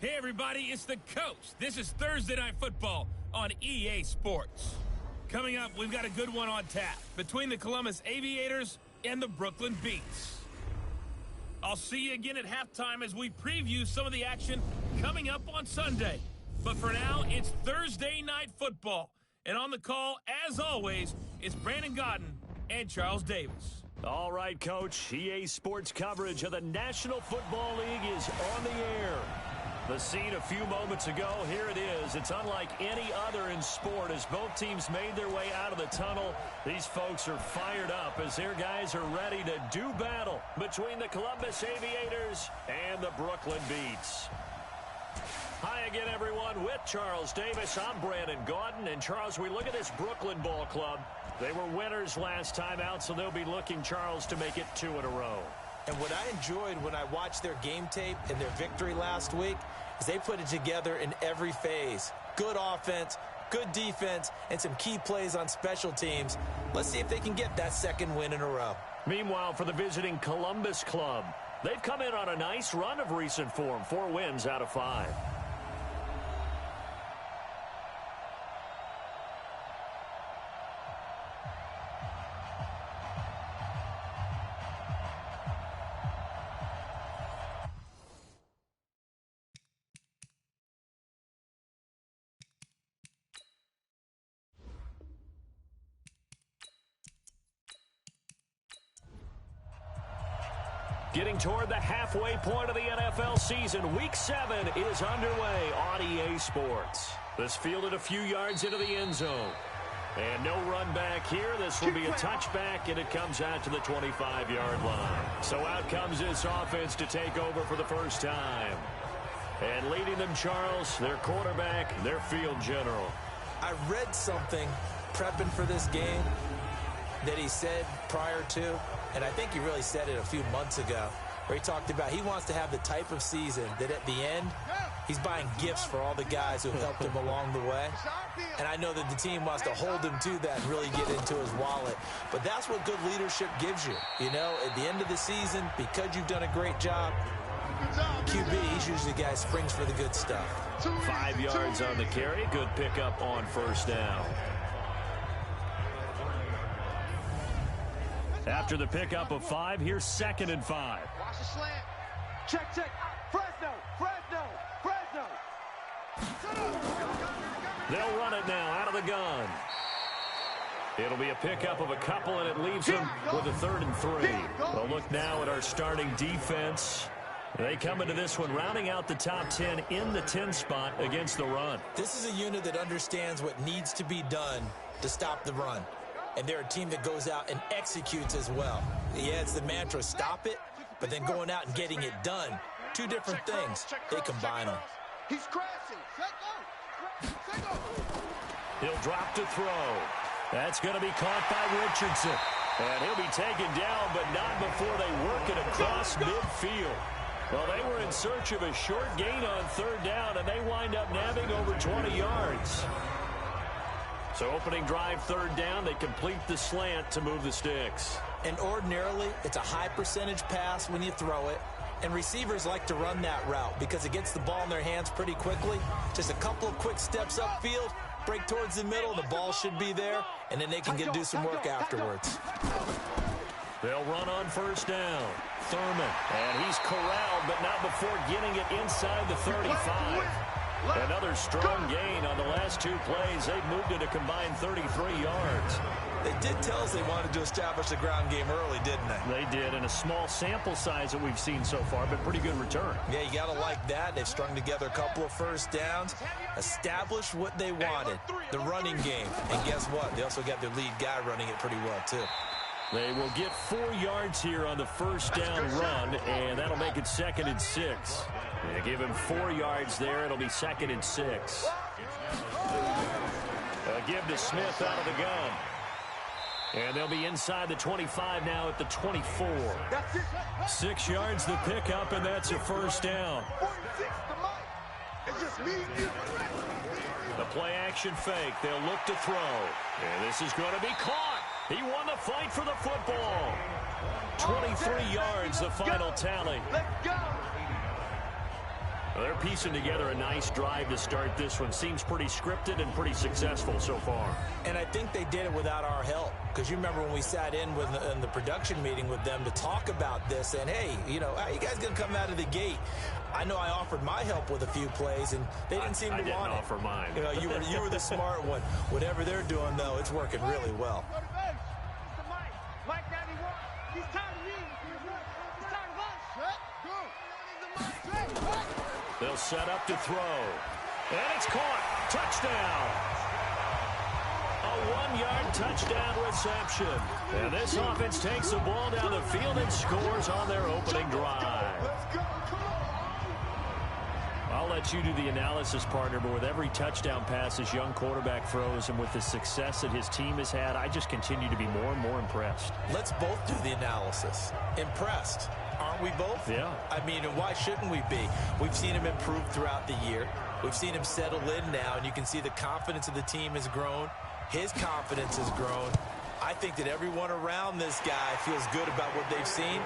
Hey everybody, it's the coach. This is Thursday Night Football on EA Sports. Coming up, we've got a good one on tap between the Columbus Aviators and the Brooklyn Beats. I'll see you again at halftime as we preview some of the action coming up on Sunday. But for now, it's Thursday Night Football. And on the call, as always, it's Brandon Godden and Charles Davis. All right, Coach. EA Sports coverage of the National Football League is on the air. The scene a few moments ago, here it is. It's unlike any other in sport as both teams made their way out of the tunnel. These folks are fired up as their guys are ready to do battle between the Columbus Aviators and the Brooklyn Beats. Hi again, everyone. With Charles Davis, I'm Brandon Godden. And, Charles, we look at this Brooklyn ball club. They were winners last time out, so they'll be looking, Charles, to make it 2 in a row. And what I enjoyed when I watched their game tape and their victory last week is they put it together in every phase. Good offense, good defense, and some key plays on special teams. Let's see if they can get that second win in a row. Meanwhile, for the visiting Columbus club, they've come in on a nice run of recent form, 4 wins out of 5. Getting toward the halfway point of the NFL season, Week 7 is underway on EA Sports. This fielded a few yards into the end zone. And no run back here. This will be a touchback, and it comes out to the 25-yard line. So out comes this offense to take over for the first time. And leading them, Charles, their quarterback, their field general. I read something prepping for this game that he said prior to, and I think he really said it a few months ago, where he talked about he wants to have the type of season that at the end, he's buying gifts for all the guys who have helped him along the way. And I know that the team wants to hold him to that and really get into his wallet. But that's what good leadership gives you. You know, at the end of the season, because you've done a great job, QB, he's usually the guy who springs for the good stuff. 5 yards on the carry. Good pickup on first down. After the pickup of 5, here's 2nd and 5. Watch the slant. Check, check. Fresno. They'll run it now out of the gun. It'll be a pickup of a couple, and it leaves them with a 3rd and 3. We'll look now at our starting defense. They come into this one rounding out the top 10 in the 10 spot against the run. This is a unit that understands what needs to be done to stop the run. And they're a team that goes out and executes as well. Yeah, it's the mantra, stop it, but then going out and getting it done. 2 different things. They combine them. He's crashing. He'll drop to throw. That's going to be caught by Richardson. And he'll be taken down, but not before they work it across midfield. Well, they were in search of a short gain on 3rd down, and they wind up nabbing over 20 yards. So opening drive 3rd down, they complete the slant to move the sticks. And ordinarily, it's a high percentage pass when you throw it. And receivers like to run that route because it gets the ball in their hands pretty quickly. Just a couple of quick steps upfield, break towards the middle, the ball should be there, and then they can do some work afterwards. They'll run on first down. Thurman, and he's corralled, but not before getting it inside the 35. Another strong gain on the last 2 plays. They've moved it a combined 33 yards. They did tell us they wanted to establish the ground game early, didn't they? They did, in a small sample size that we've seen so far, but pretty good return. Yeah, you got to like that. They've strung together a couple of first downs, established what they wanted, the running game. And guess what? They also got their lead guy running it pretty well, too. They will get 4 yards here on the first down run, and that'll make it 2nd and 6. They give him 4 yards there. It'll be 2nd and 6. A give to Smith out of the gun. And they'll be inside the 25 now at the 24. 6 yards the pickup, and that's a first down. The play action fake. They'll look to throw. And this is going to be caught. He won the fight for the football. 23 yards, the final tally. Well, they're piecing together a nice drive to start this one. Seems pretty scripted and pretty successful so far. And I think they did it without our help. Because you remember when we sat in the production meeting with them to talk about this, and hey, you know, how are you guys going to come out of the gate? I know I offered my help with a few plays, and they didn't seem to want it. I didn't offer mine. You know, you were the smart one. Whatever they're doing, though, it's working really well. Mike 91. He's tired of me. He's tired of us. Go. They'll set up to throw. And it's caught. Touchdown. A 1-yard touchdown reception. And this offense takes the ball down the field and scores on their opening drive. I'll let you do the analysis, partner, but with every touchdown pass this young quarterback throws and with the success that his team has had, I just continue to be more and more impressed. Let's both do the analysis. Impressed. Aren't we both? Yeah. I mean, and why shouldn't we be? We've seen him improve throughout the year. We've seen him settle in now, and you can see the confidence of the team has grown. His confidence has grown. I think that everyone around this guy feels good about what they've seen.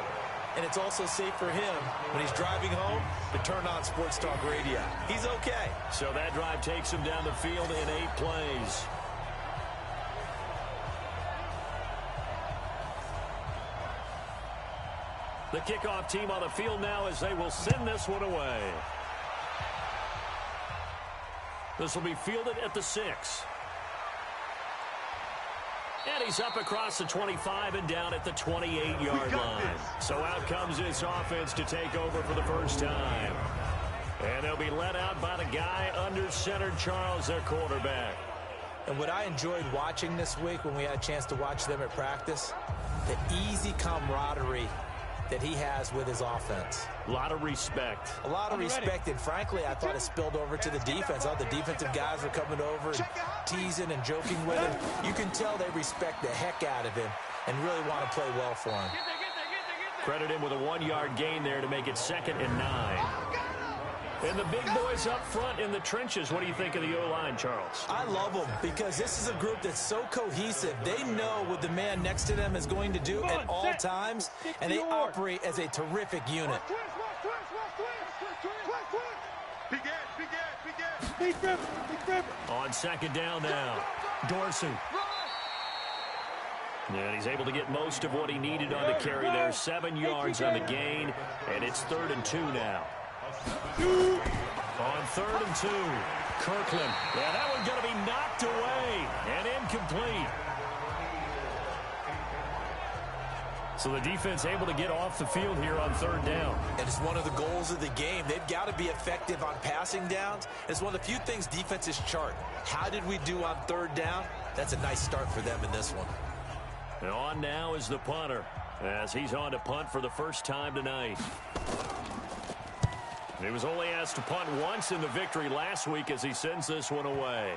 And it's also safe for him when he's driving home to turn on Sports Talk Radio. He's okay. So that drive takes him down the field in 8 plays. The kickoff team on the field now as they will send this one away. This will be fielded at the 6. And he's up across the 25 and down at the 28-yard line. So out comes this offense to take over for the first time. And they'll be led out by the guy under center, Charles, their quarterback. And what I enjoyed watching this week when we had a chance to watch them at practice, the easy camaraderie that he has with his offense. A lot of respect. A lot of respect, and frankly, I thought it spilled over to the defense. All the defensive guys were coming over and teasing and joking with him. You can tell they respect the heck out of him and really want to play well for him. Credit him with a 1-yard gain there to make it 2nd and 9. And the big boys up front in the trenches. What do you think of the O-line, Charles? I love them because this is a group that's so cohesive. They know what the man next to them is going to do at all times, and they operate as a terrific unit. On 2nd down now, Dorsey. And he's able to get most of what he needed on the carry there. 7 yards on the gain, and it's 3rd and 2 now. On 3rd and 2, Kirkland. Yeah, that one's going to be knocked away and incomplete. So the defense able to get off the field here on 3rd down. And it's one of the goals of the game. They've got to be effective on passing downs. It's one of the few things defenses chart. How did we do on 3rd down? That's a nice start for them in this one. And on now is the punter as he's on to punt for the first time tonight. He was only asked to punt once in the victory last week as he sends this one away.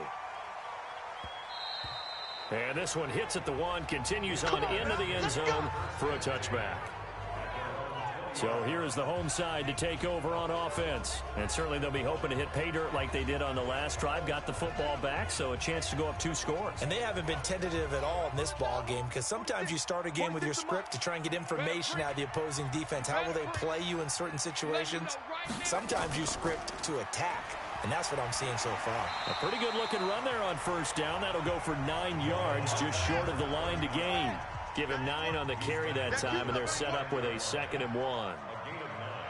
And this one hits at the 1, continues on into the end zone for a touchback. So here is the home side to take over on offense. And certainly they'll be hoping to hit pay dirt like they did on the last drive. Got the football back, so a chance to go up 2 scores. And they haven't been tentative at all in this ball game because sometimes you start a game with your script to try and get information out of the opposing defense. How will they play you in certain situations? Sometimes you script to attack, and that's what I'm seeing so far. A pretty good-looking run there on 1st down. That'll go for 9 yards, just short of the line to gain. Give him 9 on the carry that time, and they're set up with a 2nd and 1.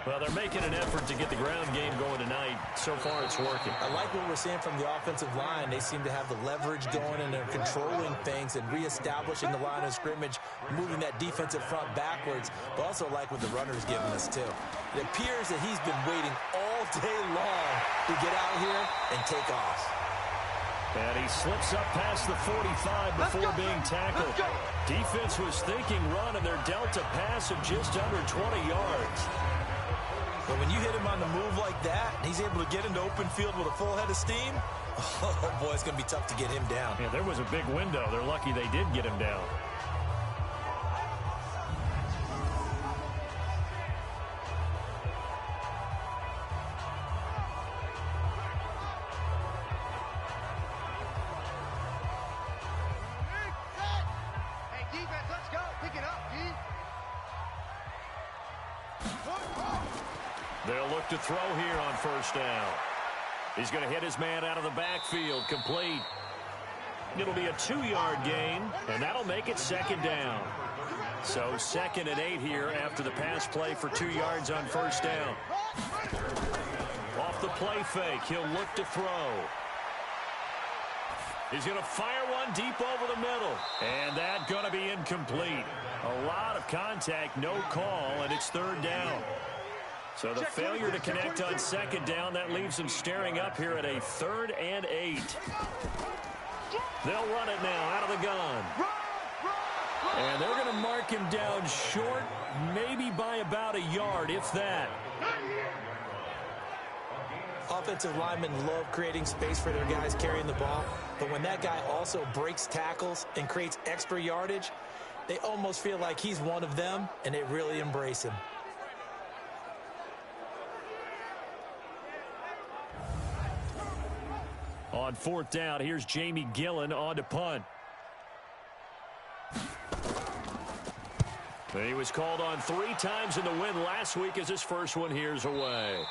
Well, they're making an effort to get the ground game going tonight. So far, it's working. I like what we're seeing from the offensive line. They seem to have the leverage going, and they're controlling things and reestablishing the line of scrimmage, moving that defensive front backwards, but also like what the runner's giving us, too. It appears that he's been waiting all day long to get out here and take off. And he slips up past the 45 before being tackled. Defense was thinking run, and they're dealt a pass of just under 20 yards. But when you hit him on the move like that, and he's able to get into open field with a full head of steam, oh, boy, it's going to be tough to get him down. Yeah, there was a big window. They're lucky they did get him down. They'll look to throw here on first down. He's going to hit his man out of the backfield, complete. It'll be a 2-yard gain, and that'll make it second down. So 2nd and 8 here after the pass play for 2 yards on first down. Off the play fake, he'll look to throw. He's going to fire one deep over the middle. And that's going to be incomplete. A lot of contact, no call, and it's 3rd down. So the failure to connect on 2nd down, that leaves him staring up here at a 3rd and 8. They'll run it now out of the gun. And they're going to mark him down short, maybe by about a yard, if that. Offensive linemen love creating space for their guys carrying the ball, but when that guy also breaks tackles and creates extra yardage, they almost feel like he's one of them, and they really embrace him. On 4th down, here's Jamie Gillen on to punt. And he was called on 3 times in the win last week as his first one here's away.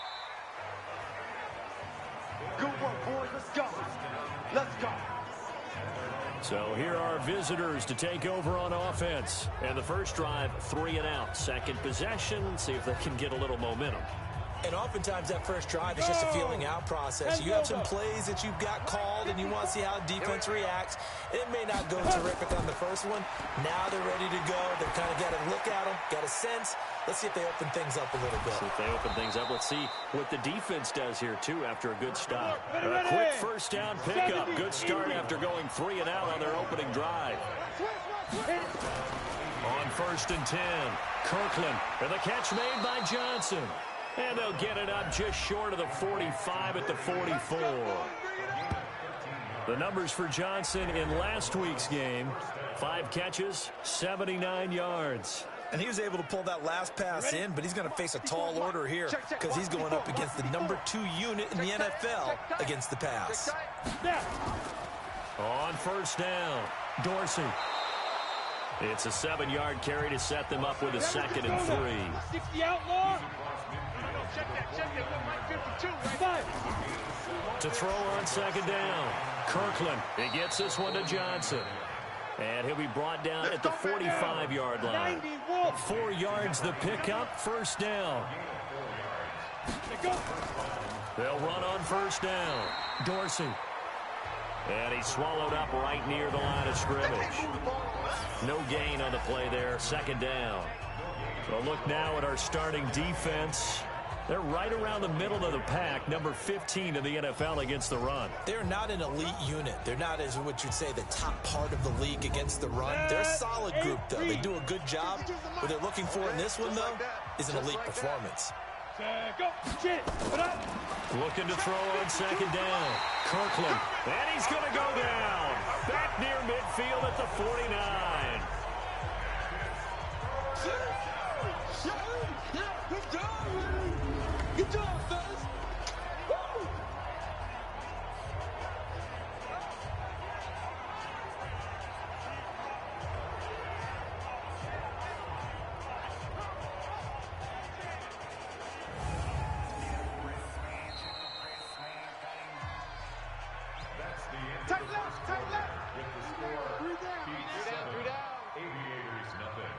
Good work, boys. Let's go. Let's go. So here are visitors to take over on offense. And the first drive, 3 and out. Second possession, see if they can get a little momentum. And oftentimes that first drive is just a feeling out process. You have some plays that you've got called and you want to see how the defense reacts. It may not go terrific on the first one. Now they're ready to go. They've kind of got to look at them, got a sense. Let's see if they open things up a little bit. See if they open things up. Let's see what the defense does here, too, after a good stop. A quick first down pickup. Good start after going 3 and out on their opening drive. On 1st and 10, Kirkland. And the catch made by Johnson. And they'll get it up just short of the 45 at the 44. The numbers for Johnson in last week's game, 5 catches, 79 yards. And he was able to pull that last pass in, but he's going to face a tall order here because he's going up against the number 2 unit in the NFL against the pass. On first down, Dorsey. It's a 7-yard carry to set them up with a 2nd and 3. 60 outlaw. Check that. To throw on 2nd down, Kirkland. He gets this one to Johnson. And he'll be brought down at the 45-yard line. 4 yards the pickup, first down. They'll run on first down. Dorsey. And he's swallowed up right near the line of scrimmage. No gain on the play there, 2nd down. So look now at our starting defense. They're right around the middle of the pack, number 15 in the NFL against the run. They're not an elite unit. They're not, as what you'd say, the top part of the league against the run. They're a solid group, though. They do a good job. What they're looking for in this one, though, is an elite performance. Looking to throw on 2nd down. Kirkland. And he's going to go down. Back near midfield at the 49. Good job, fellas. Tight left, tight left. With the score, 3 down. Aviators, nothing.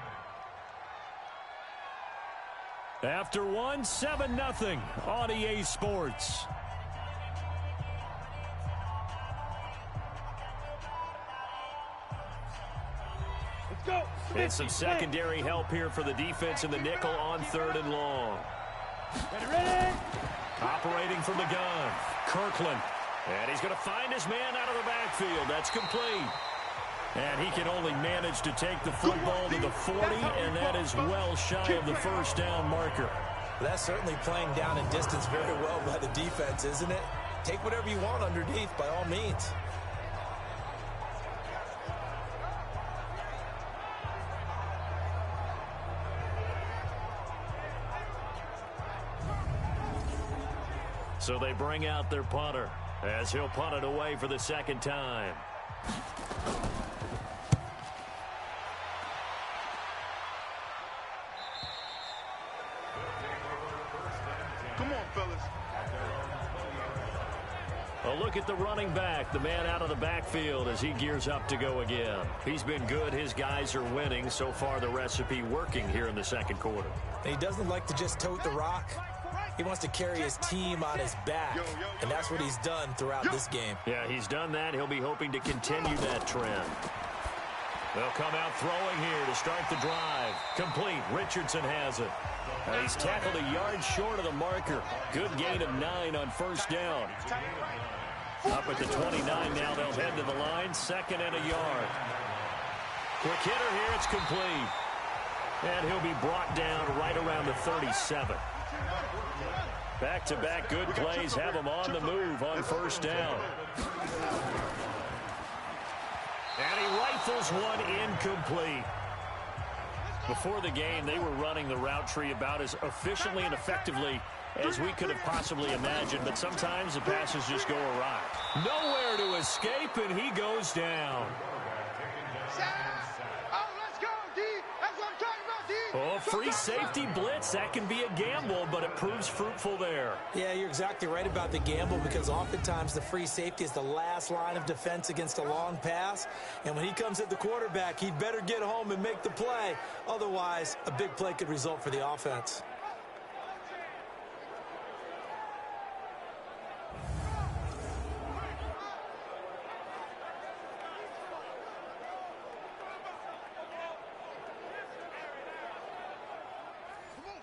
After 1, 7-0 on EA Sports. Let's go. And some secondary help here for the defense in the nickel on 3rd and long. Ready. Operating from the gun, Kirkland. And he's going to find his man out of the backfield. That's complete. And he can only manage to take the football to the 40, and that is well shy of the first down marker. That's certainly playing down in distance very well by the defense, isn't it? Take whatever you want underneath, by all means. So they bring out their punter as he'll punt it away for the 2nd time. look at the running back, the man out of the backfield as he gears up to go again. He's been good. His guys are winning. So far, the recipe working here in the second quarter. And he doesn't like to just tote the rock. He wants to carry his team on his back, and that's what he's done throughout this game. Yeah, he's done that. He'll be hoping to continue that trend. They'll come out throwing here to start the drive. Complete. Richardson has it. He's tackled a yard short of the marker. Good gain of 9 on first down. Up at the 29 now. They'll head to the line. 2nd and a yard. Quick hitter here. It's complete. And he'll be brought down right around the 37. Back-to-back good plays have him on the move on first down. And he rifles one incomplete. Before the game, they were running the route tree about as efficiently and effectively as we could have possibly imagined, but sometimes the passes just go awry. Nowhere to escape, and he goes down. Oh, free safety blitz. That can be a gamble, but it proves fruitful there. Yeah, you're exactly right about the gamble, because oftentimes the free safety is the last line of defense against a long pass. And when he comes at the quarterback, he'd better get home and make the play. Otherwise, a big play could result for the offense.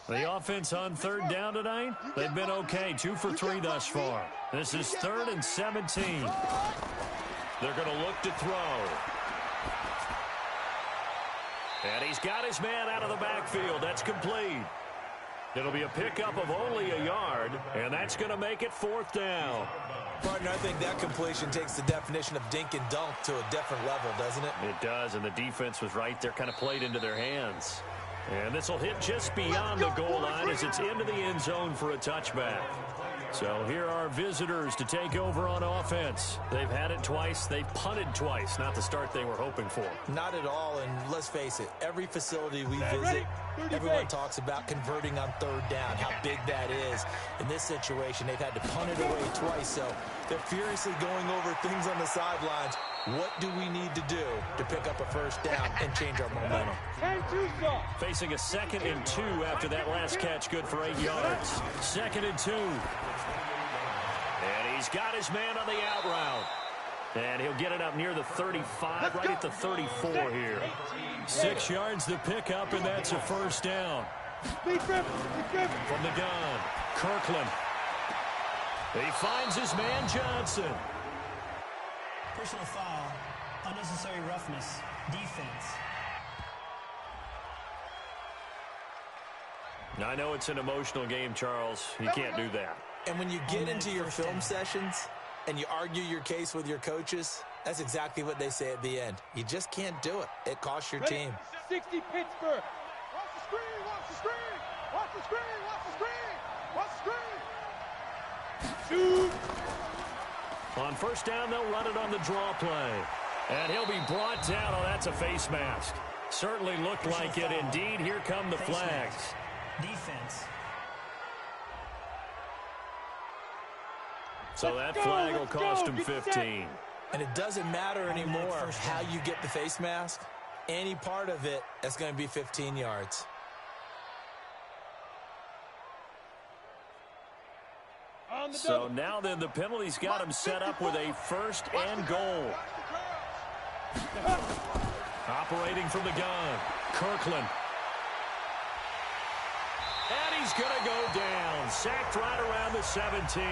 The offense on 3rd down tonight, they've been okay. 2 for 3 thus far. This is 3rd and 17. They're going to look to throw. And he's got his man out of the backfield. That's complete. It'll be a pickup of only a yard, and that's going to make it 4th down. Partner, I think that completion takes the definition of dink and dunk to a different level, doesn't it? It does, and the defense was right there, kind of played into their hands. And this will hit just beyond the goal line as it's into the end zone for a touchback. So here are visitors to take over on offense. They've had it twice. They've punted twice. Not the start they were hoping for. Not at all, and let's face it, every facility we visit, everyone talks about converting on 3rd down, how big that is. In this situation, they've had to punt it away twice, so they're furiously going over things on the sidelines. What do we need to do to pick up a 1st down and change our momentum? Facing a 2nd and 2 after that last catch, good for 8 yards. 2nd and 2. And he's got his man on the out route. And he'll get it up near the 35, right at the 34 here. 6 yards the pickup, and that's a 1st down. From the gun, Kirkland. He finds his man, Johnson. Personal foul, unnecessary roughness, defense. I know it's an emotional game, Charles. You can't do that. And when you get into your film sessions and you argue your case with your coaches, that's exactly what they say at the end. You just can't do it. It costs your team. 60 Pittsburgh. Watch the screen, watch the screen. Watch the screen, watch the screen. Watch the screen. Shoot. On 1st down, they'll run it on the draw play. And he'll be brought down. Oh, that's a face mask. Certainly looked like it. Indeed, here come the flags. Defense. So that flag will cost him 15. And it doesn't matter anymore how you get the face mask. Any part of it, that's going to be 15 yards. So now then, the penalty's got him set up with a 1st and goal. Operating from the gun, Kirkland. And he's going to go down. Sacked right around the 17.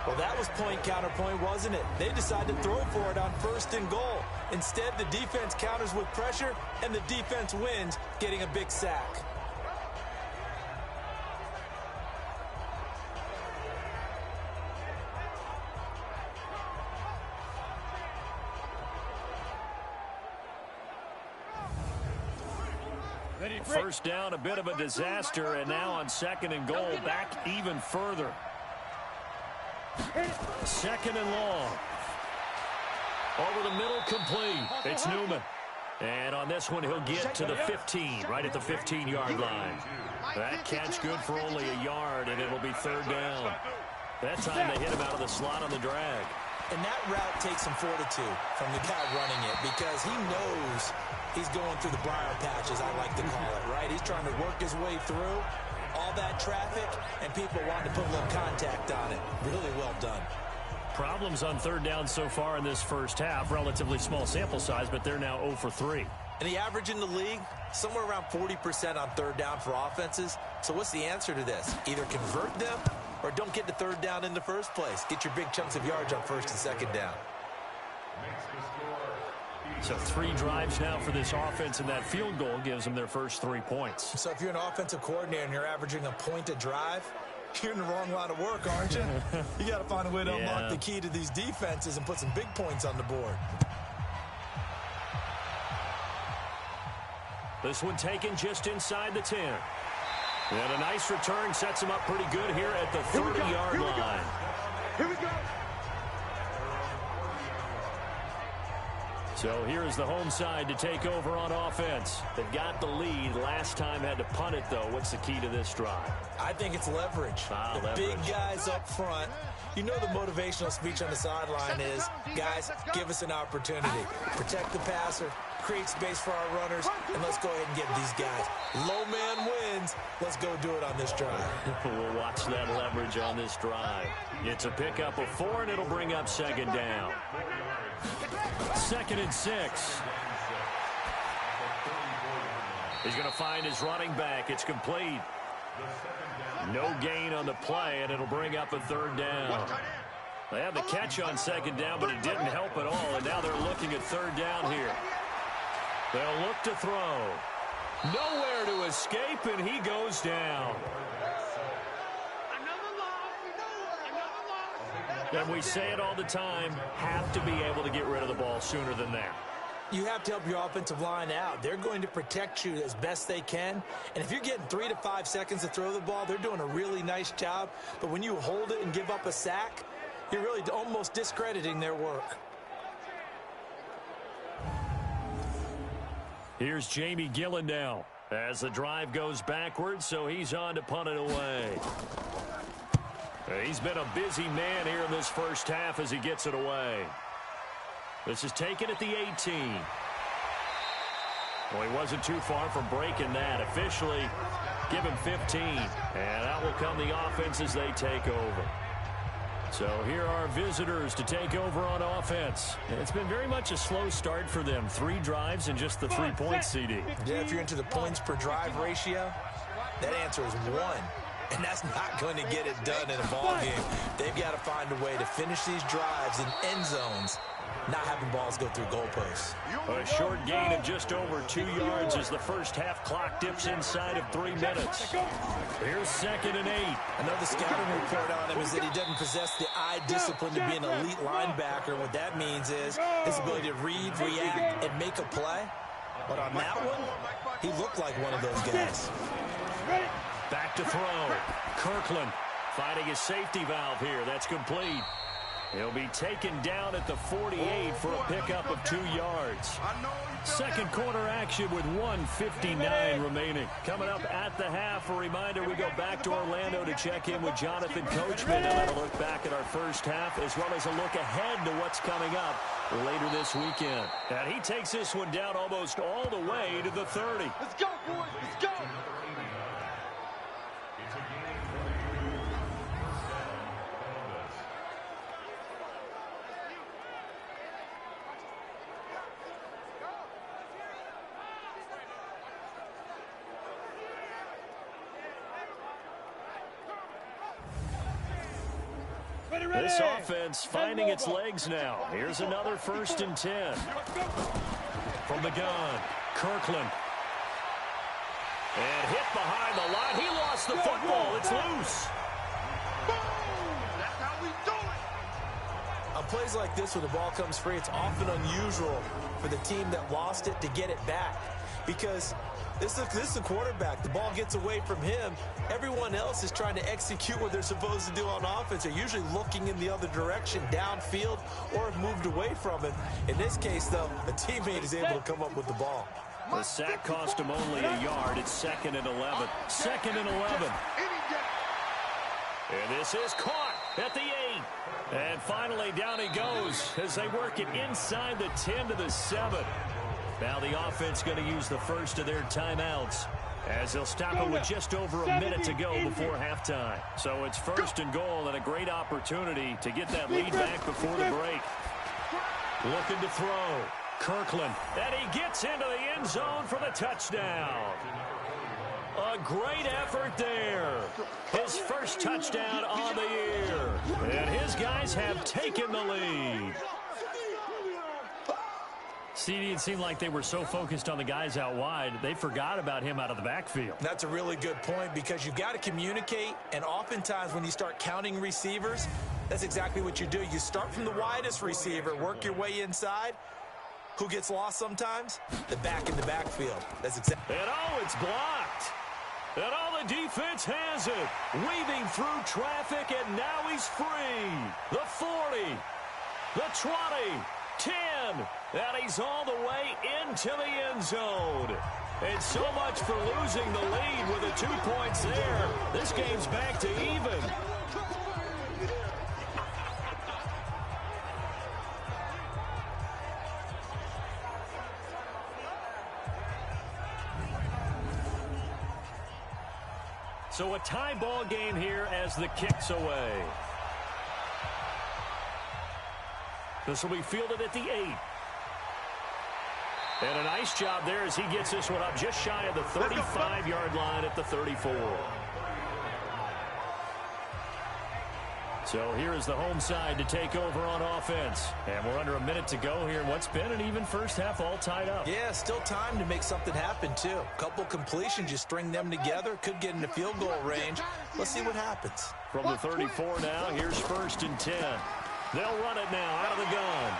Well, that was point counterpoint, wasn't it? They decided to throw for it on 1st and goal. Instead, the defense counters with pressure, and the defense wins, getting a big sack. First down, a bit of a disaster, and now on 2nd and goal, back even further. 2nd and long. Over the middle, complete. It's Newman. And on this one, he'll get to the 15, right at the 15-yard line. That catch good for only a yard, and it'll be third down. That time they hit him out of the slot on the drag. And that route takes some fortitude from the guy running it because he knows he's going through the briar patch, as I like to call it, right? He's trying to work his way through all that traffic, and people want to put a little contact on it. Really well done. Problems on third down so far in this first half. Relatively small sample size, but they're now 0 for 3. And the average in the league, somewhere around 40% on third down for offenses. So what's the answer to this? Either convert them or don't get to third down in the first place. Get your big chunks of yards on first and second down. So 3 drives now for this offense, and that field goal gives them their first 3 points. So if you're an offensive coordinator and you're averaging a point a drive, you're in the wrong line of work, aren't you? You got to find a way to unlock the key to these defenses and put some big points on the board. This one taken just inside the 10. And a nice return sets him up pretty good here at the 30-yard line. Here we go. So here's the home side to take over on offense. They've got the lead. Last time had to punt it, though. What's the key to this drive? I think it's leverage. The big guys up front. You know the motivational speech on the sideline is, guys, give us an opportunity. Protect the passer, create space for our runners, and let's go ahead and get these guys. Low man wins. Let's go do it on this drive. We'll watch that leverage on this drive. It's a pickup of 4, and it'll bring up second down. 2nd and 6. He's going to find his running back. It's complete. No gain on the play, and it'll bring up a third down. They had the catch on second down, but it didn't help at all, and now they're looking at third down here. They'll look to throw. Nowhere to escape, and he goes down. And we say it all the time, have to be able to get rid of the ball sooner than that. You have to help your offensive line out. They're going to protect you as best they can. And if you're getting 3 to 5 seconds to throw the ball, they're doing a really nice job. But when you hold it and give up a sack, you're really almost discrediting their work. Here's Jamie Gillen now as the drive goes backwards, so he's on to punt it away. He's been a busy man here in this first half as he gets it away. This is taken at the 18. Well, he wasn't too far from breaking that. Officially, give him 15. And out will come the offense as they take over. So here are visitors to take over on offense. It's been very much a slow start for them. 3 drives and just the 3 points, CD. Yeah, if you're into the points per drive ratio, that answer is 1. And that's not going to get it done in a ball game. They've got to find a way to finish these drives in end zones, not having balls go through goalposts. A short gain of just over 2 yards as the first half clock dips inside of 3 minutes. Here's 2nd and 8. Another scouting report on him is that he doesn't possess the eye discipline to be an elite linebacker. What that means is his ability to read, react, and make a play. But on that one, he looked like one of those guys. Back to throw. Kirkland finding his safety valve here. That's complete. He'll be taken down at the 48 for a pickup of 2 yards. Second quarter action with 1:59 remaining. Coming up at the half, a reminder, we go back to Orlando to check in with Jonathan Coachman and have a look back at our first half as well as a look ahead to what's coming up later this weekend. And he takes this one down almost all the way to the 30. Let's go, boys. Let's go. This offense finding its legs now. Here's another 1st and 10. From the gun, Kirkland. And hit behind the line. He lost the football. It's loose. That's how we do it. On plays like this where the ball comes free, it's often unusual for the team that lost it to get it back. Because This is a quarterback. The ball gets away from him. Everyone else is trying to execute what they're supposed to do on offense. They're usually looking in the other direction, downfield, or have moved away from it. In this case, though, a teammate is able to come up with the ball. The sack cost him only a yard. It's 2nd and 11. 2nd and 11. And this is caught at the 8. And finally, down he goes as they work it inside the 10 to the 7. Now the offense going to use the first of their timeouts as they'll stop it with just over a minute to go before halftime. So it's 1st and goal and a great opportunity to get that lead back before the break. Looking to throw. Kirkland. And he gets into the end zone for the touchdown. A great effort there. His first touchdown on the year. And his guys have taken the lead. CD, it seemed like they were so focused on the guys out wide, they forgot about him out of the backfield. That's a really good point because you've got to communicate, and oftentimes when you start counting receivers, that's exactly what you do. You start from the widest receiver, work your way inside. Who gets lost sometimes? The back in the backfield. That's exactly. And it's blocked. And the defense has it. Weaving through traffic, and now he's free. The 40, the 20. 10, and he's all the way into the end zone. And so much for losing the lead with the 2 points there. This game's back to even. So a tie ball game here as the kick's away. This will be fielded at the 8. And a nice job there as he gets this one up just shy of the 35-yard line at the 34. So here is the home side to take over on offense. And we're under a minute to go here. What's been an even first half, all tied up. Yeah, still time to make something happen, too. A couple completions, you string them together, could get into field goal range. Let's see what happens. From the 34 now, here's 1st and 10. They'll run it now out of the gun.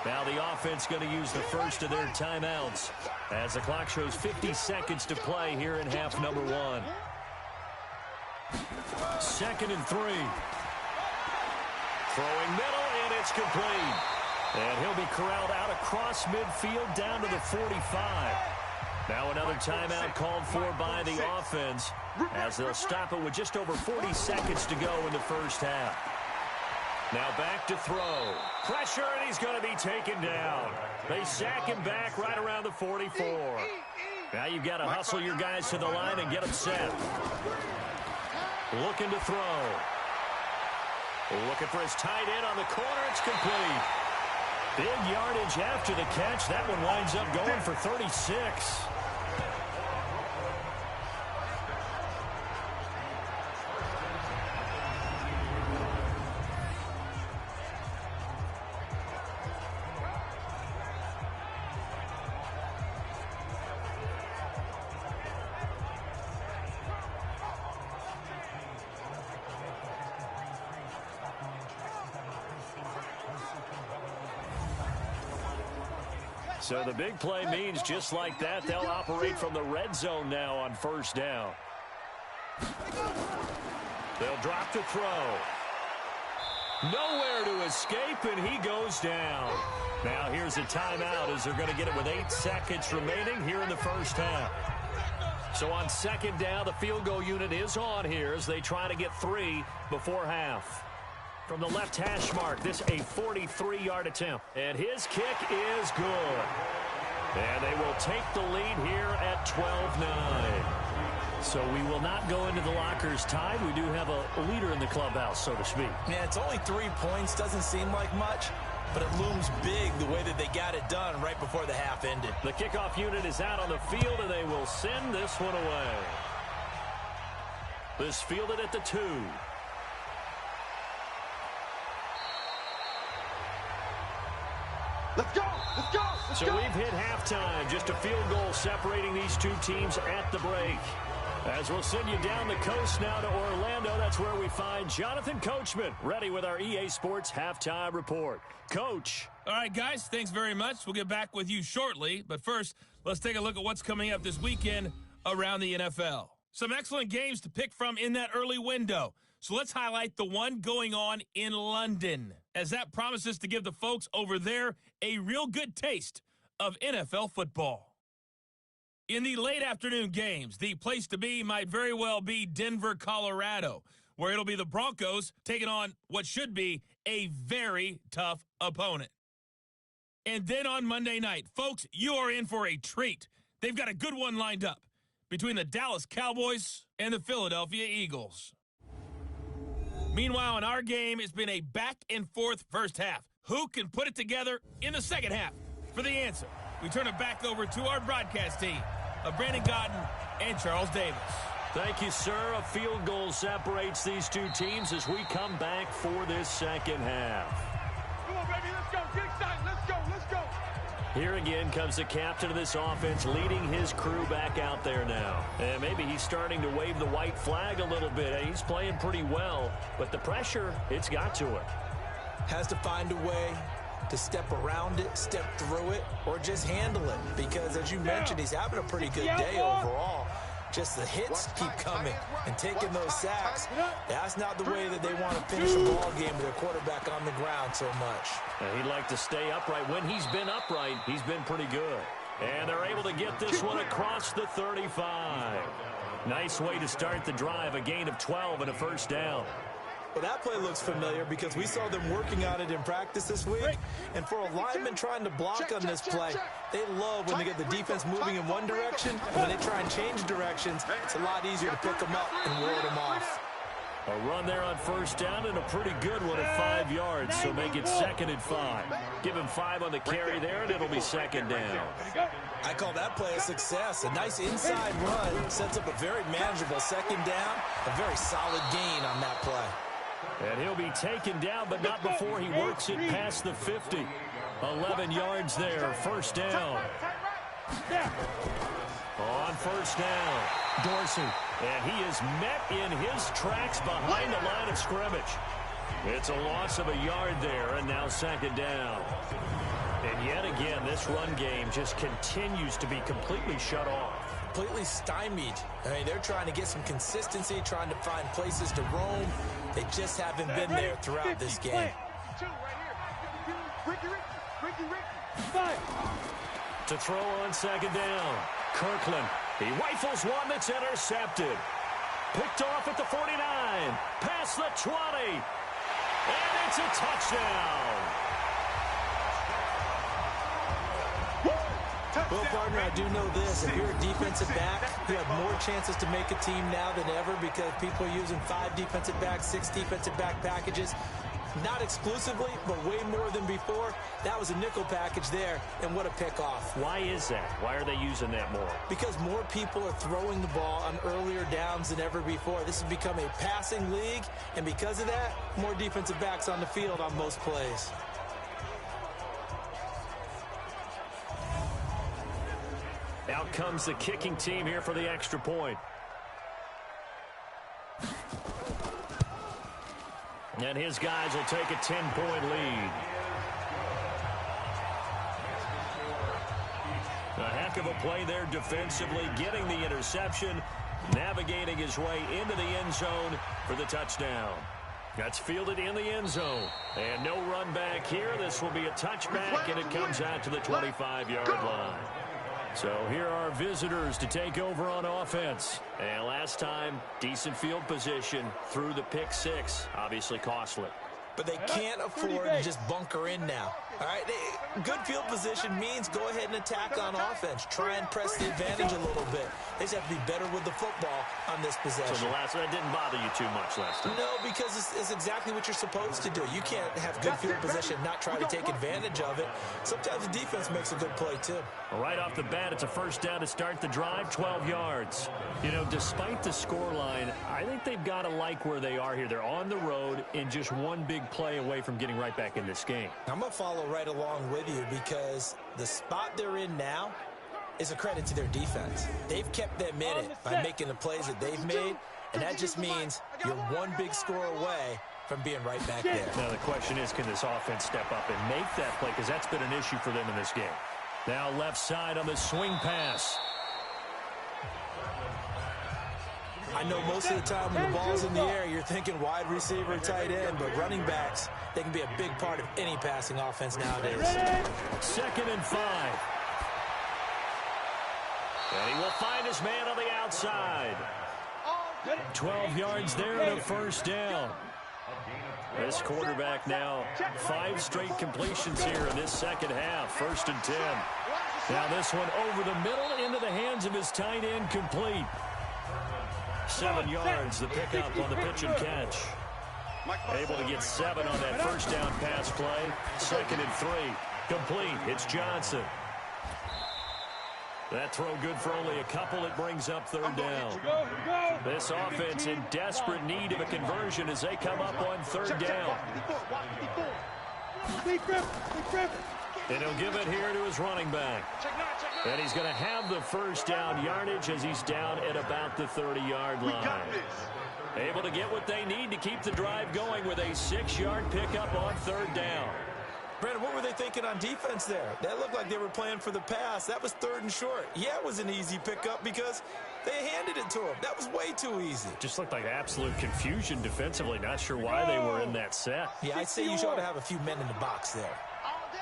Now the offense going to use the first of their timeouts as the clock shows 50 seconds to play here in half number 1. 2nd and 3. Throwing middle, and it's complete. And he'll be corralled out across midfield down to the 45. Now another timeout called for by the offense as they'll stop it with just over 40 seconds to go in the first half. Now back to throw. Pressure, and he's going to be taken down. They sack him back right around the 44. Now you've got to hustle your guys to the line and get them set. Looking to throw. Looking for his tight end on the corner. It's complete. Big yardage after the catch. That one winds up going for 36. So the big play means just like that, they'll operate from the red zone now on 1st down. They'll drop to throw. Nowhere to escape, and he goes down. Now here's a timeout as they're going to get it with 8 seconds remaining here in the first half. So on 2nd down, the field goal unit is on here as they try to get 3 before half. From the left hash mark, this a 43-yard attempt. And his kick is good. And they will take the lead here at 12-9. So we will not go into the lockers tied. We do have a leader in the clubhouse, so to speak. Yeah, it's only 3 points. Doesn't seem like much, but it looms big the way that they got it done right before the half ended. The kickoff unit is out on the field, and they will send this one away. This fielded at the 2. Let's go! Let's go! Let's So go! we've hit halftime. Just a field goal separating these two teams at the break. As we'll send you down the coast now to Orlando, that's where we find Jonathan Coachman, ready with our EA Sports Halftime Report. Coach. All right, guys, thanks very much. We'll get back with you shortly. But first, let's take a look at what's coming up this weekend around the NFL. Some excellent games to pick from in that early window. So let's highlight the one going on in London, as that promises to give the folks over there a real good taste of NFL football. In the late afternoon games, the place to be might very well be Denver, Colorado, where it'll be the Broncos taking on what should be a very tough opponent. And then on Monday night, folks, you are in for a treat. They've got a good one lined up between the Dallas Cowboys and the Philadelphia Eagles. Meanwhile, in our game, it's been a back-and-forth first half. Who can put it together in the second half? For the answer, we turn it back over to our broadcast team of Brandon Godden and Charles Davis. Thank you, sir. A field goal separates these two teams as we come back for this second half. Come on, baby, let's go. Get excited. Let's go. Let's go. Here again comes the captain of this offense, leading his crew back out there now. And maybe he's starting to wave the white flag a little bit. He's playing pretty well, but the pressure, it's got to him. Has to find a way to step around it, step through it, or just handle it. Because, as you mentioned, he's having a pretty good day overall. Just the hits keep coming and taking those sacks. That's not the way that they want to finish a ball game with their quarterback on the ground so much. He'd like to stay upright. When he's been upright, he's been pretty good. And they're able to get this one across the 35. Nice way to start the drive, a gain of 12 and a first down. Well, that play looks familiar because we saw them working on it in practice this week. And for a lineman trying to block on this play, they love when they get the defense moving in one direction. And when they try and change directions, it's a lot easier to pick them up and ward them off. A run there on first down and a pretty good one at 5 yards, so make it 2nd and 5. Give him 5 on the carry there, and it'll be 2nd down. I call that play a success. A nice inside run sets up a very manageable 2nd down, a very solid gain on that play. And he'll be taken down, but not before he works it past the 50. 11 yards there, first down. On first down, Dorsey. And he is met in his tracks behind the line of scrimmage. It's a loss of a yard there, and now 2nd down. And yet again, this run game just continues to be completely shut off. Completely stymied. I mean, they're trying to get some consistency, trying to find places to roam. They just haven't been there throughout this game. To throw on 2nd down, Kirkland. He rifles one that's intercepted. Picked off at the 49, past the 20, and it's a touchdown. Well, partner, I do know this. If you're a defensive back, you have more chances to make a team now than ever because people are using 5 defensive backs, 6 defensive back packages. Not exclusively, but way more than before. That was a nickel package there, and what a pickoff. Why is that? Why are they using that more? Because more people are throwing the ball on earlier downs than ever before. This has become a passing league, and because of that, more defensive backs on the field on most plays. Out comes the kicking team here for the extra point. And his guys will take a 10-point lead. A heck of a play there defensively, getting the interception, navigating his way into the end zone for the touchdown. That's fielded in the end zone. And no run back here. This will be a touchback, and it comes out to the 25-yard line. So here are our visitors to take over on offense. And last time, decent field position through the pick 6. Obviously costly. But they can't afford to just bunker in now. All right, good field position means go ahead and attack on offense. Try and press the advantage a little bit. They just have to be better with the football on this possession. So that didn't bother you too much last time? No, because it's exactly what you're supposed to do. You can't have good field position and not try to take advantage of it. Sometimes the defense makes a good play, too. Well, right off the bat, it's a first down to start the drive, 12 yards. You know, despite the scoreline, I think they've got to like where they are here. They're on the road and just one big play away from getting right back in this game. I'm going to follow right along with you because the spot they're in now, is a credit to their defense. They've kept them in it by making the plays that they've made, and that just means you're one big score away from being right back there. Now the question is, can this offense step up and make that play? Because that's been an issue for them in this game. Now left side on the swing pass. I know most of the time when the ball's in the air, you're thinking wide receiver, tight end, but running backs, they can be a big part of any passing offense nowadays. 2nd and 5. And he will find his man on the outside. 12 yards there and a first down. This quarterback now 5 straight completions here in this second half. 1st and 10. Now this one over the middle into the hands of his tight end, complete. 7 yards, the pickup on the pitch and catch. Able to get 7 on that first down pass play. 2nd and 3. Complete. It's Johnson. That throw good for only a couple. It brings up 3rd down. This offense in desperate need of a conversion as they come up on 3rd down. And he'll give it here to his running back. And he's going to have the first down yardage as he's down at about the 30-yard line. Able to get what they need to keep the drive going with a 6-yard pickup on 3rd down. Brandon, what were they thinking on defense there? That looked like they were playing for the pass. That was 3rd and short. Yeah, it was an easy pickup because they handed it to him. That was way too easy. Just looked like absolute confusion defensively. Not sure why they were in that set. Yeah, I'd say you ought to have a few men in the box there.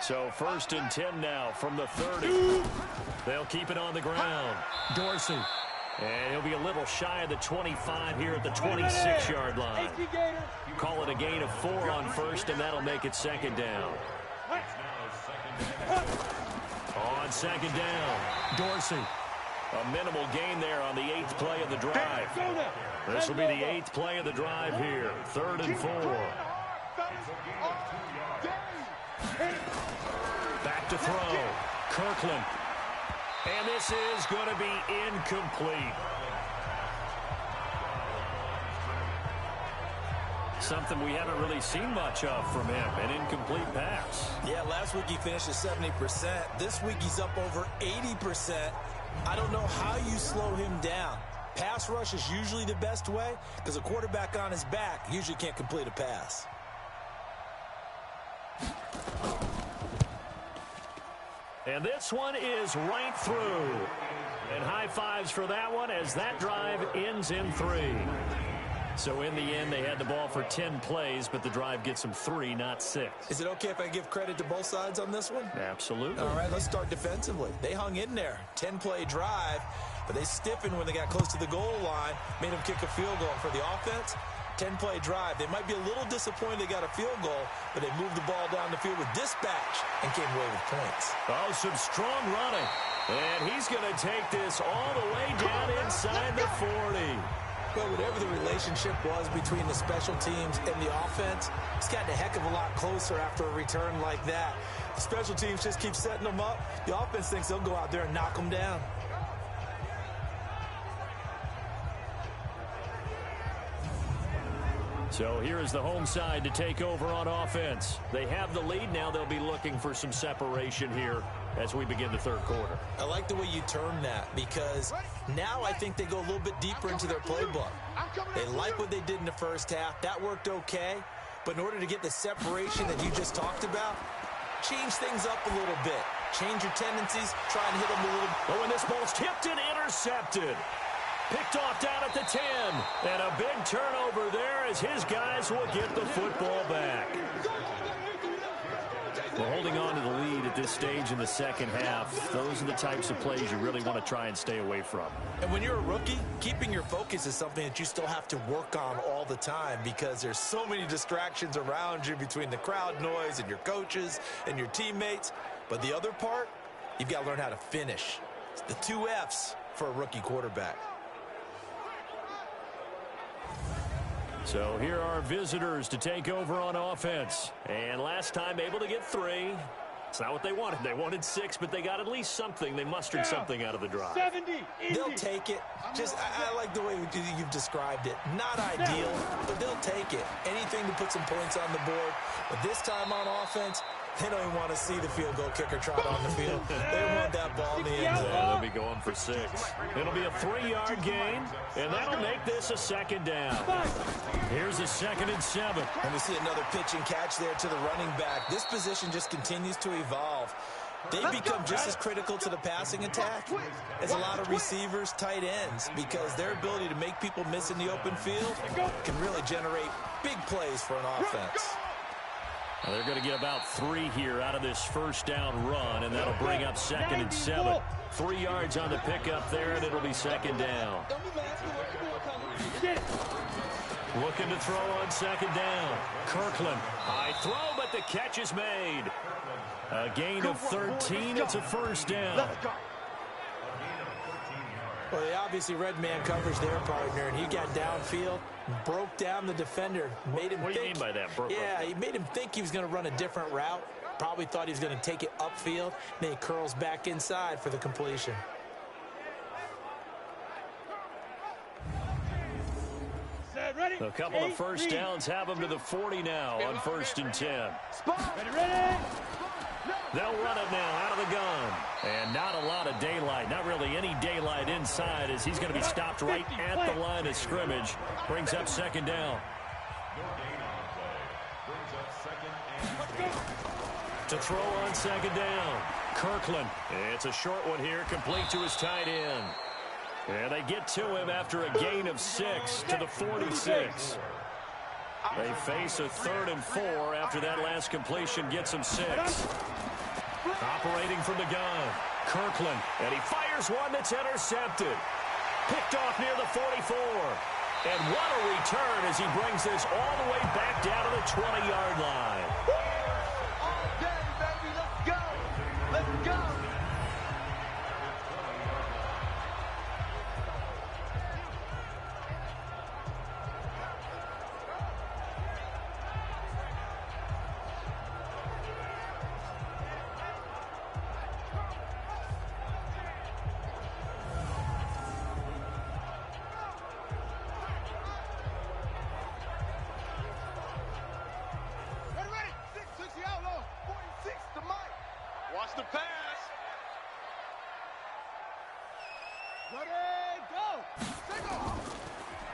So 1st and 10 now from the 30. They'll keep it on the ground. Dorsey. And he'll be a little shy of the 25 here at the 26-yard line. Call it a gain of 4 on 1st, and that'll make it 2nd down. On 2nd down, Dorsey. A minimal gain there on the 8th play of the drive. This will be the 8th play of the drive here. 3rd and 4. Back to throw. Kirkland. And this is going to be incomplete. Something we haven't really seen much of from him, an incomplete pass. Yeah, last week he finished at 70%. This week he's up over 80%. I don't know how you slow him down. Pass rush is usually the best way because a quarterback on his back usually can't complete a pass. And this one is right through. And high fives for that one as that drive ends in 3. So in the end, they had the ball for 10 plays, but the drive gets them 3, not 6. Is it okay if I give credit to both sides on this one? Absolutely. All right, let's start defensively. They hung in there. 10-play drive, but they stiffened when they got close to the goal line, made them kick a field goal. For the offense, 10-play drive. They might be a little disappointed they got a field goal, but they moved the ball down the field with dispatch and came away with points. Oh, some strong running. And he's going to take this all the way down inside the 40. Well, whatever the relationship was between the special teams and the offense, it's gotten a heck of a lot closer after a return like that. The special teams just keep setting them up. The offense thinks they'll go out there and knock them down. So here is the home side to take over on offense. They have the lead. Now they'll be looking for some separation here as we begin the 3rd quarter. I like the way you term that because now I think they go a little bit deeper into their playbook. They like what they did in the first half. That worked okay. But in order to get the separation that you just talked about, change things up a little bit. Change your tendencies. Try and hit them a little. Oh, and this ball's tipped and intercepted. Picked off down at the 10. And a big turnover there as his guys will get the football back. Well, holding on to the lead at this stage in the second half, those are the types of plays you really want to try and stay away from. And when you're a rookie, keeping your focus is something that you still have to work on all the time because there's so many distractions around you between the crowd noise and your coaches and your teammates. But the other part, you've got to learn how to finish. It's the 2 F's for a rookie quarterback. So here are visitors to take over on offense. And last time able to get 3. It's not what they wanted. They wanted 6, but they got at least something. They mustered something out of the drive. 70. They'll take it. I like the way you've described it. Not ideal, but they'll take it. Anything to put some points on the board. But this time on offense, They don't even want to see the field goal kicker trot on the field. They want that ball in the end zone. Yeah, they'll be going for 6. It'll be a 3-yard gain, and that'll make this a 2nd down. Here's a 2nd and 7. And we see another pitch and catch there to the running back. This position just continues to evolve. They become just as critical to the passing attack as a lot of receivers, tight ends, because their ability to make people miss in the open field can really generate big plays for an offense. Well, they're going to get about 3 here out of this 1st down run, and that'll bring up 2nd and 7. 3 yards on the pickup there, and it'll be 2nd down. Looking to throw on 2nd down. Kirkland, high throw, but the catch is made. A gain of 13. It's a 1st down. Well, they obviously read man coverage their partner, and he got downfield, broke down the defender, made him What do you mean by that, Brooke? Yeah, he made him think he was going to run a different route. Probably thought he was going to take it upfield. Then he curls back inside for the completion. A couple of 1st downs have them to the 40 now on 1st and 10. Ready? They'll run it now out of the gun. And not a lot of daylight. Not really any daylight inside as he's going to be stopped right at the line of scrimmage. Brings up 2nd down. To throw on 2nd down. Kirkland. It's a short one here, complete to his tight end. And they get to him after a gain of 6 to the 46. They face a 3rd and 4 after that last completion gets him 6. Operating from the gun. Kirkland. And he fires one that's intercepted. Picked off near the 44. And what a return as he brings this all the way back down to the 20-yard line. All day, baby. Let's go. Let's go. Watch the pass. Ready, go. Single.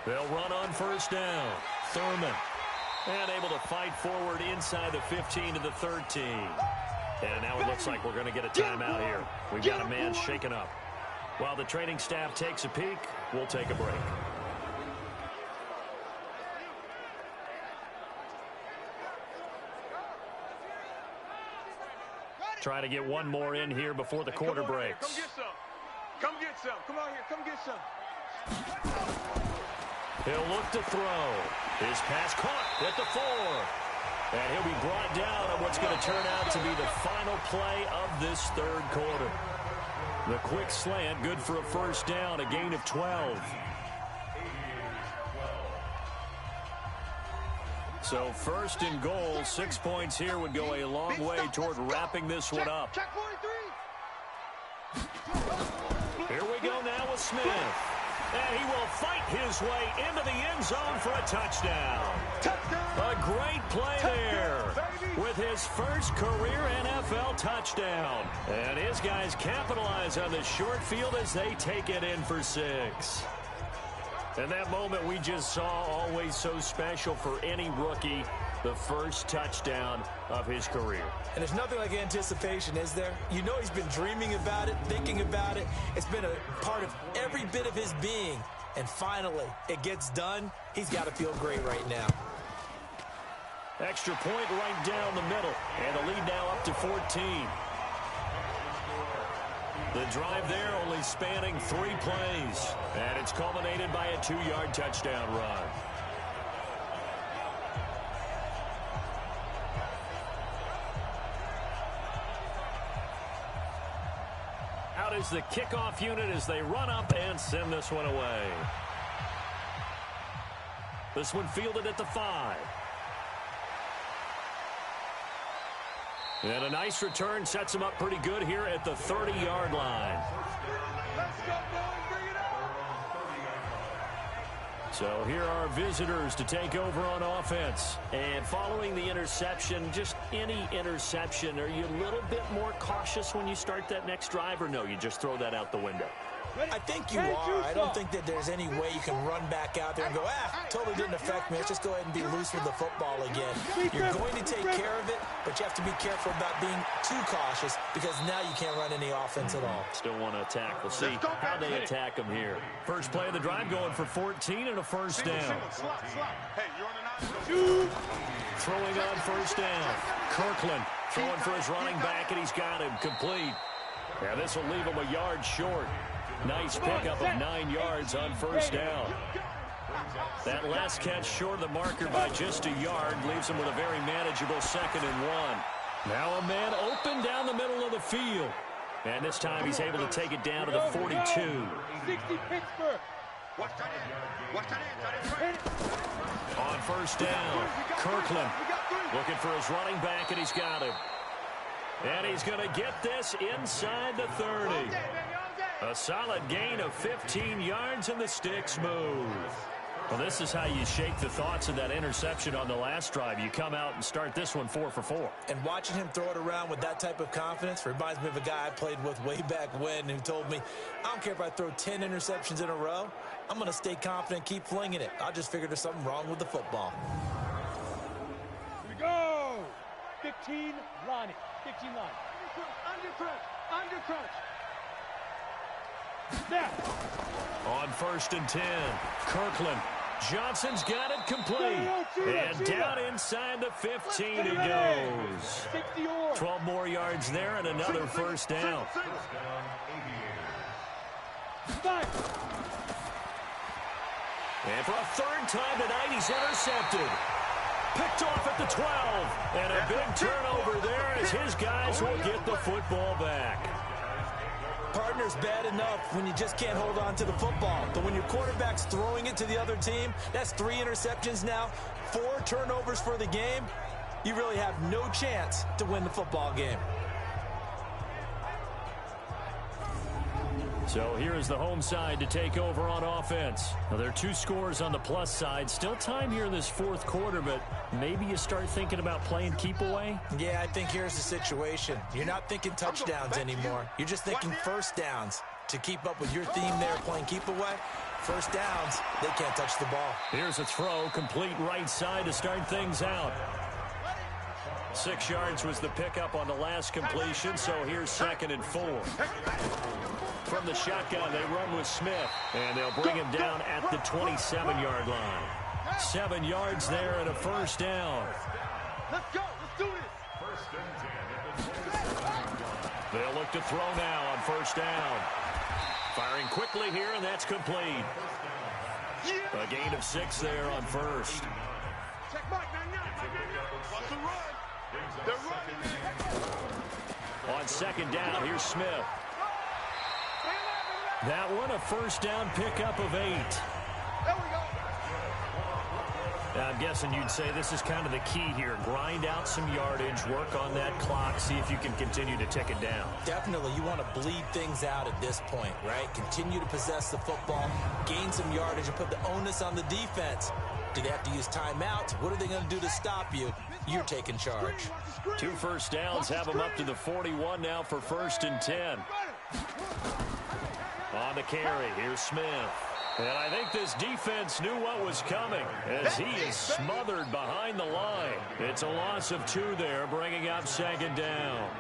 They'll run on 1st down. Thurman. And able to fight forward inside the 15 to the 13. And now it looks like we're going to get a timeout here. We've got a man shaken up. While the training staff takes a peek, we'll take a break. Try to get one more in here before the quarter breaks. Come get some. Come get some. Come on here. Come get some. He'll look to throw. His pass caught at the 4. And he'll be brought down on what's going to turn out to be the final play of this 3rd quarter. The quick slant, good for a 1st down, a gain of 12. So 1st and goal, 6 points here would go a long way toward wrapping this one up. Check 43. Here we go now with Smith. And he will fight his way into the end zone for a touchdown. A great play there with his first career NFL touchdown. And his guys capitalize on the short field as they take it in for 6. And that moment we just saw, always so special for any rookie, the first touchdown of his career. And there's nothing like anticipation, is there? You know he's been dreaming about it, thinking about it. It's been a part of every bit of his being. And finally, it gets done. He's got to feel great right now. Extra point right down the middle. And the lead now up to 14. The drive there only spanning 3 plays. And it's culminated by a 2-yard touchdown run. Out is the kickoff unit as they run up and send this one away. This one fielded at the 5. And a nice return sets him up pretty good here at the 30-yard line. Let's go, boys. Bring it So here are visitors to take over on offense. And following the interception, just any interception, are you a little bit more cautious when you start that next drive, or no, you just throw that out the window? I think you are. I don't think that there's any way you can run back out there and go, totally didn't affect me. Let's just go ahead and be loose with the football again. You're going to take care of it, but you have to be careful about being too cautious because now you can't run any offense at all. Still want to attack. We'll see how they attack them here. First play of the drive going for 14 and a first down. Throwing on first down. Kirkland throwing for his running back, and he's got him complete. Now this will leave him a yard short. Nice pickup of 9 yards on first down. That last catch short of the marker by just a yard leaves him with a very manageable 2nd and 1. Now a man open down the middle of the field. And this time he's able to take it down to the 42. 60 Pittsburgh. On first down, Kirkland looking for his running back, and he's got him. And he's going to get this inside the 30. A solid gain of 15 yards, and the sticks move. Well, this is how you shake the thoughts of that interception on the last drive. You come out and start this one 4 for 4. And watching him throw it around with that type of confidence reminds me of a guy I played with way back when who told me, I don't care if I throw 10 interceptions in a row. I'm going to stay confident, keep flinging it. I just figured there's something wrong with the football. Here we go. 15 line. 15 line. Under crunch. Snap. On 1st and 10, Kirkland. Johnson's got it complete. And down inside the 15 he goes. 12 more yards there and another first down. And for a 3rd time tonight, he's intercepted. Picked off at the 12. And a big turnover there as his guys will get the football back. Partner's bad enough when you just can't hold on to the football. But when your quarterback's throwing it to the other team, that's 3 interceptions now, 4 turnovers for the game. You really have no chance to win the football game. So here is the home side to take over on offense. Now, there are 2 scores on the plus side. Still time here in this 4th quarter, but maybe you start thinking about playing keep away? Yeah, I think here's the situation. You're not thinking touchdowns anymore. You're just thinking first downs. To keep up with your theme there, playing keep away, first downs, they can't touch the ball. Here's a throw, complete right side to start things out. 6 yards was the pickup on the last completion, so here's 2nd and 4. From the shotgun, they run with Smith, and they'll bring him down at the 27-yard line. 7 yards there and a first down. Let's go. Let's do this. They'll look to throw now on first down. Firing quickly here, and that's complete. A gain of 6 there on first. Check Mike, 9-9. What's the run? They're running. On 2nd down, here's Smith. That one a first down pickup of 8. There we go. I'm guessing you'd say this is kind of the key here. Grind out some yardage, work on that clock, see if you can continue to tick it down. Definitely, you want to bleed things out at this point, right? Continue to possess the football, gain some yardage, and put the onus on the defense. Do they have to use timeouts? What are they going to do to stop you? You're taking charge. 2 first downs have them up to the 41 now for 1st and 10. On the carry, here's Smith. And I think this defense knew what was coming as he is smothered behind the line. It's a loss of 2 there, bringing up 2nd down.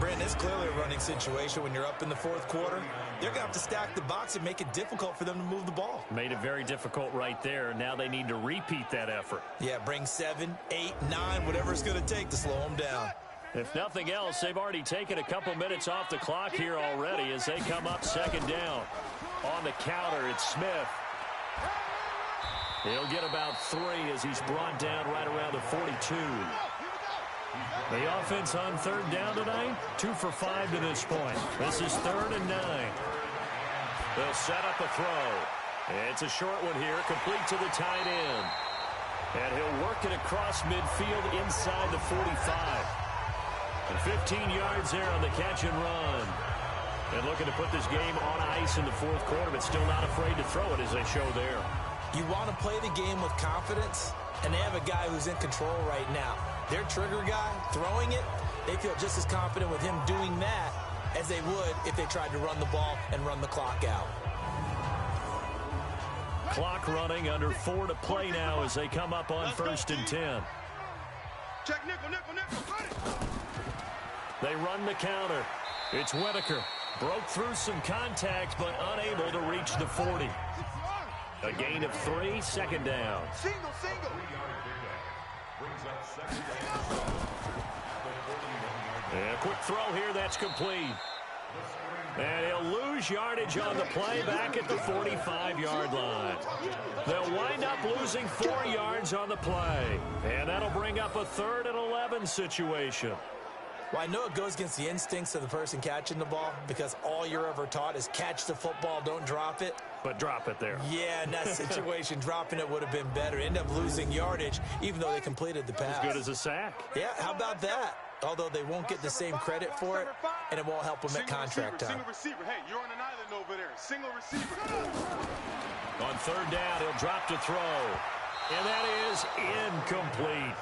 Brandon, it's clearly a running situation when you're up in the 4th quarter. They're going to have to stack the box and make it difficult for them to move the ball. Made it very difficult right there. Now they need to repeat that effort. Yeah, bring 7, 8, 9, whatever it's going to take to slow them down. If nothing else, they've already taken a couple minutes off the clock here already as they come up 2nd down. On the counter, it's Smith. He'll get about 3 as he's brought down right around the 42. The offense on 3rd down tonight, 2 for 5 to this point. This is 3rd and 9. They'll set up a throw. It's a short one here, complete to the tight end. And he'll work it across midfield inside the 45. And 15 yards there on the catch and run. And looking to put this game on ice in the 4th quarter, but still not afraid to throw it as they show there. You want to play the game with confidence, and they have a guy who's in control right now. Their trigger guy, throwing it, they feel just as confident with him doing that as they would if they tried to run the ball and run the clock out. Clock running, under 4 to play now as they come up on 1st and 10. Check nickel, nickel, nickel. They run the counter. It's Whitaker. Broke through some contact, but unable to reach the 40. A gain of 3, second down. Single, single. A quick throw here, that's complete. And he'll lose yardage on the play back at the 45-yard line. They'll wind up losing 4 yards on the play. And that'll bring up a 3rd and 11 situation. Well, I know it goes against the instincts of the person catching the ball because all you're ever taught is catch the football, don't drop it. But drop it there. Yeah, in that situation, dropping it would have been better. End up losing yardage, even though they completed the pass. As good as a sack. Yeah, how about that? Although they won't get the same credit for it, and it won't help them at contract time. Single receiver. Hey, you're on an island over there. Single receiver. On 3rd down, he'll drop to throw. And that is incomplete.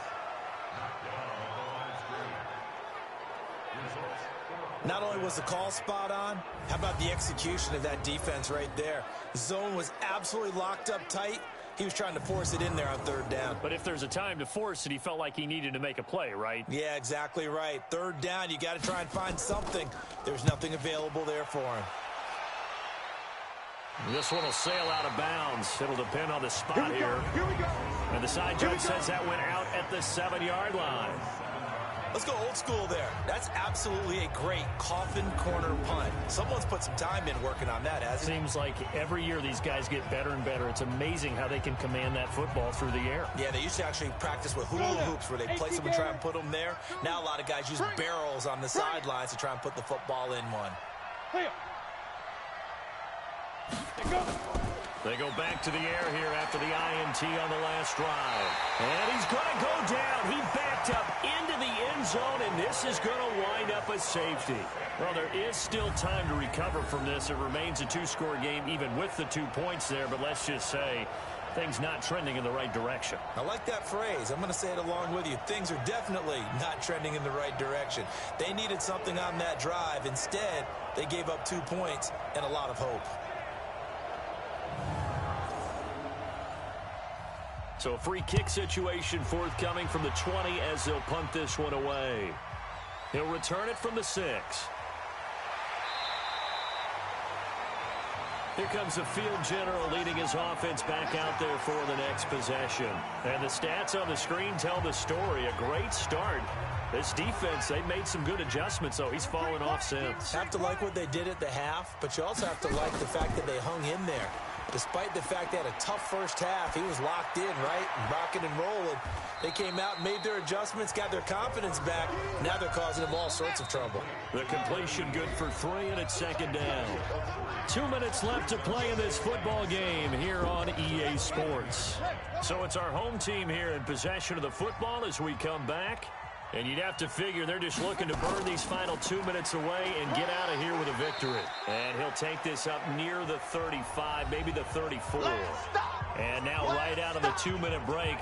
Not only was the call spot on, how about the execution of that defense right there? The zone was absolutely locked up tight. He was trying to force it in there on 3rd down. But if there's a time to force it, he felt like he needed to make a play, right? Yeah, exactly right. 3rd down, you got to try and find something. There's nothing available there for him. This one will sail out of bounds. It'll depend on the spot here. Here we go. And the side judge says that went out at the 7-yard line. Let's go old school there. That's absolutely a great coffin corner punt. Someone's put some time in working on that, hasn't it? Seems like every year these guys get better and better. It's amazing how they can command that football through the air. Yeah, they used to actually practice with hula hoops where they place them and try and put them there. Now a lot of guys use barrels on the sidelines to try and put the football in one. They go back to the air here after the INT on the last drive. And he's going to go down. He backed up into the end zone, and this is going to wind up a safety. Well, there is still time to recover from this. It remains a 2-score game even with the 2 points there, but let's just say things not trending in the right direction. I like that phrase. I'm going to say it along with you. Things are definitely not trending in the right direction. They needed something on that drive. Instead, they gave up 2 points and a lot of hope. So a free kick situation forthcoming from the 20 as they'll punt this one away. He'll return it from the 6. Here comes the field general leading his offense back out there for the next possession. And the stats on the screen tell the story. A great start. This defense, they've made some good adjustments, though. He's fallen off since. Have to like what they did at the half, but you also have to like the fact that they hung in there. Despite the fact they had a tough first half, he was locked in, right? Rocking and rolling. They came out and made their adjustments, got their confidence back. Now they're causing them all sorts of trouble. The completion good for 3, and it's 2nd down. 2 minutes left to play in this football game here on EA Sports. So it's our home team here in possession of the football as we come back. And you'd have to figure they're just looking to burn these final 2 minutes away and get out of here with a victory. And he'll take this up near the 35, maybe the 34. And now right out of the 2-minute break,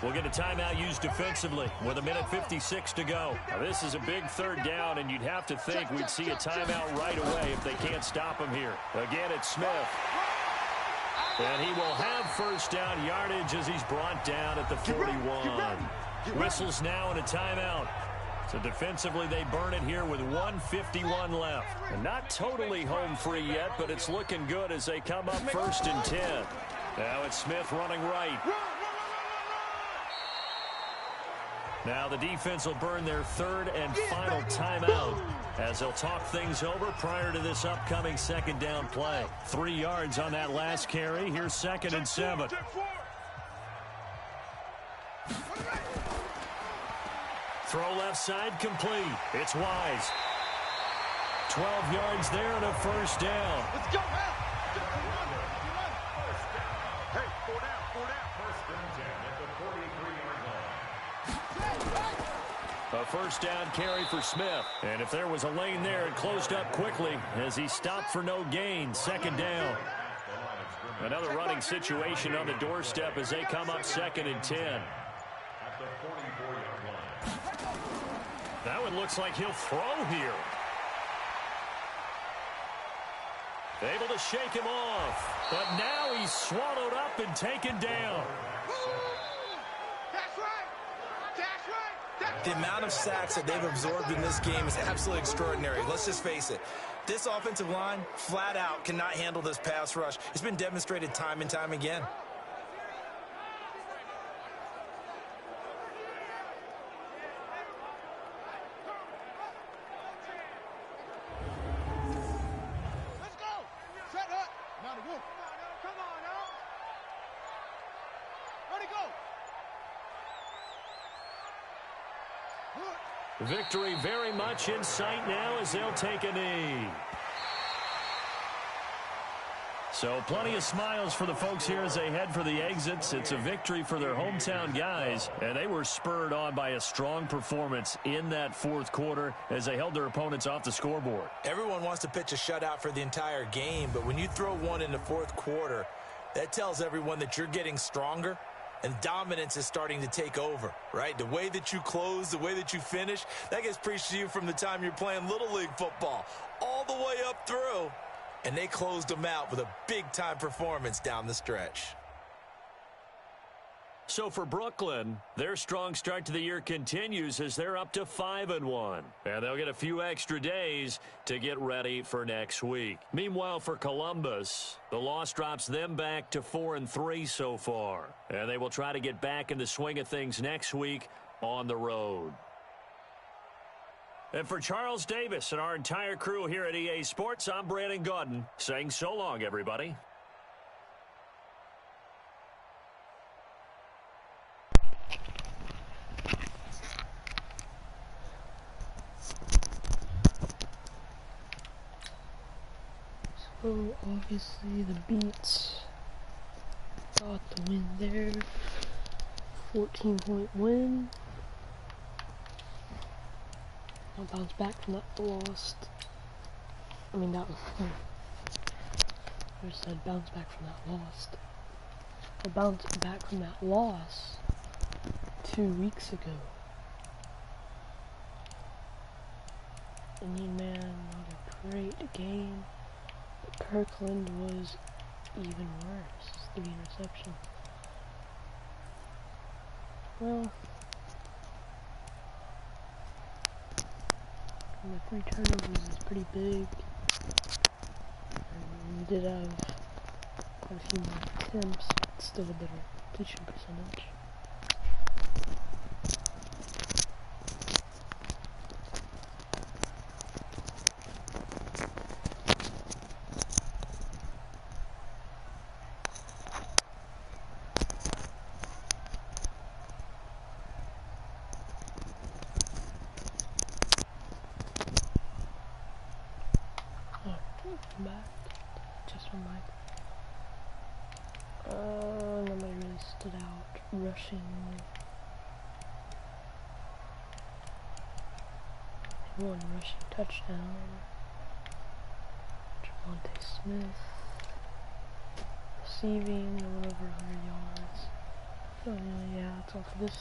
we'll get a timeout used defensively with 1:56 to go. Now, this is a big 3rd down, and you'd have to think we'd see a timeout right away if they can't stop him here. Again, it's Smith. And he will have 1st down yardage as he's brought down at the 41. Whistles now and a timeout. So defensively, they burn it here with 1:51 left. And not totally home free yet, but it's looking good as they come up 1st and 10. Now it's Smith running right. Now the defense will burn their 3rd and final timeout as they'll talk things over prior to this upcoming 2nd down play. 3 yards on that last carry. Here's 2nd and 7. Throw left side complete. It's Wise. 12 yards there and a 1st down. Let's go, man. Hey, 4 down, 4 down. 1st and 10 at the 43-yard line. A 1st down carry for Smith. And if there was a lane there, it closed up quickly as he stopped for no gain. 2nd down. Another running situation on the doorstep as they come up 2nd and 10. That one looks like he'll throw here. Able to shake him off, but now he's swallowed up and taken down. That's right. That's right. The amount of sacks that they've absorbed in this game is absolutely extraordinary. Let's just face it. This offensive line, flat out, cannot handle this pass rush. It's been demonstrated time and time again. Let's go. Set up. Now to go. Come on now. Ready, go. Victory very much in sight now as they'll take a knee. So plenty of smiles for the folks here as they head for the exits. It's a victory for their hometown guys, and they were spurred on by a strong performance in that fourth quarter as they held their opponents off the scoreboard. Everyone wants to pitch a shutout for the entire game, but when you throw one in the fourth quarter, that tells everyone that you're getting stronger and dominance is starting to take over, right? The way that you close, the way that you finish, that gets preached to you from the time you're playing Little League football all the way up through. And they closed them out with a big-time performance down the stretch. So for Brooklyn, their strong start to the year continues as they're up to 5-1. And they'll get a few extra days to get ready for next week. Meanwhile, for Columbus, the loss drops them back to 4-3 so far. And they will try to get back in the swing of things next week on the road. And for Charles Davis and our entire crew here at EA Sports, I'm Brandon Gaudin saying so long, everybody. So obviously the Beats got the win there. 14-point win. I'll bounce back from that loss. I mean, that was I just said bounce back from that loss. I'll bounce back from that loss 2 weeks ago. And man, not a great game. But Kirkland was even worse. 3 interceptions. Well, the 3 turnovers is pretty big. And we did have quite a few more attempts, but still a better completion percentage. Back, just one mic. Nobody really stood out rushing. One rushing touchdown. Javonte Smith receiving, went over 100 yards. So yeah, that's all for this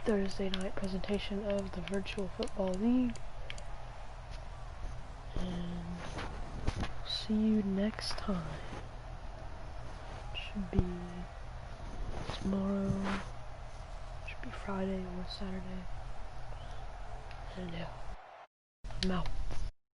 Thursday night presentation of the Virtual Football League. And see you next time. Should be tomorrow. Should be Friday or Saturday. And yeah, I'm out.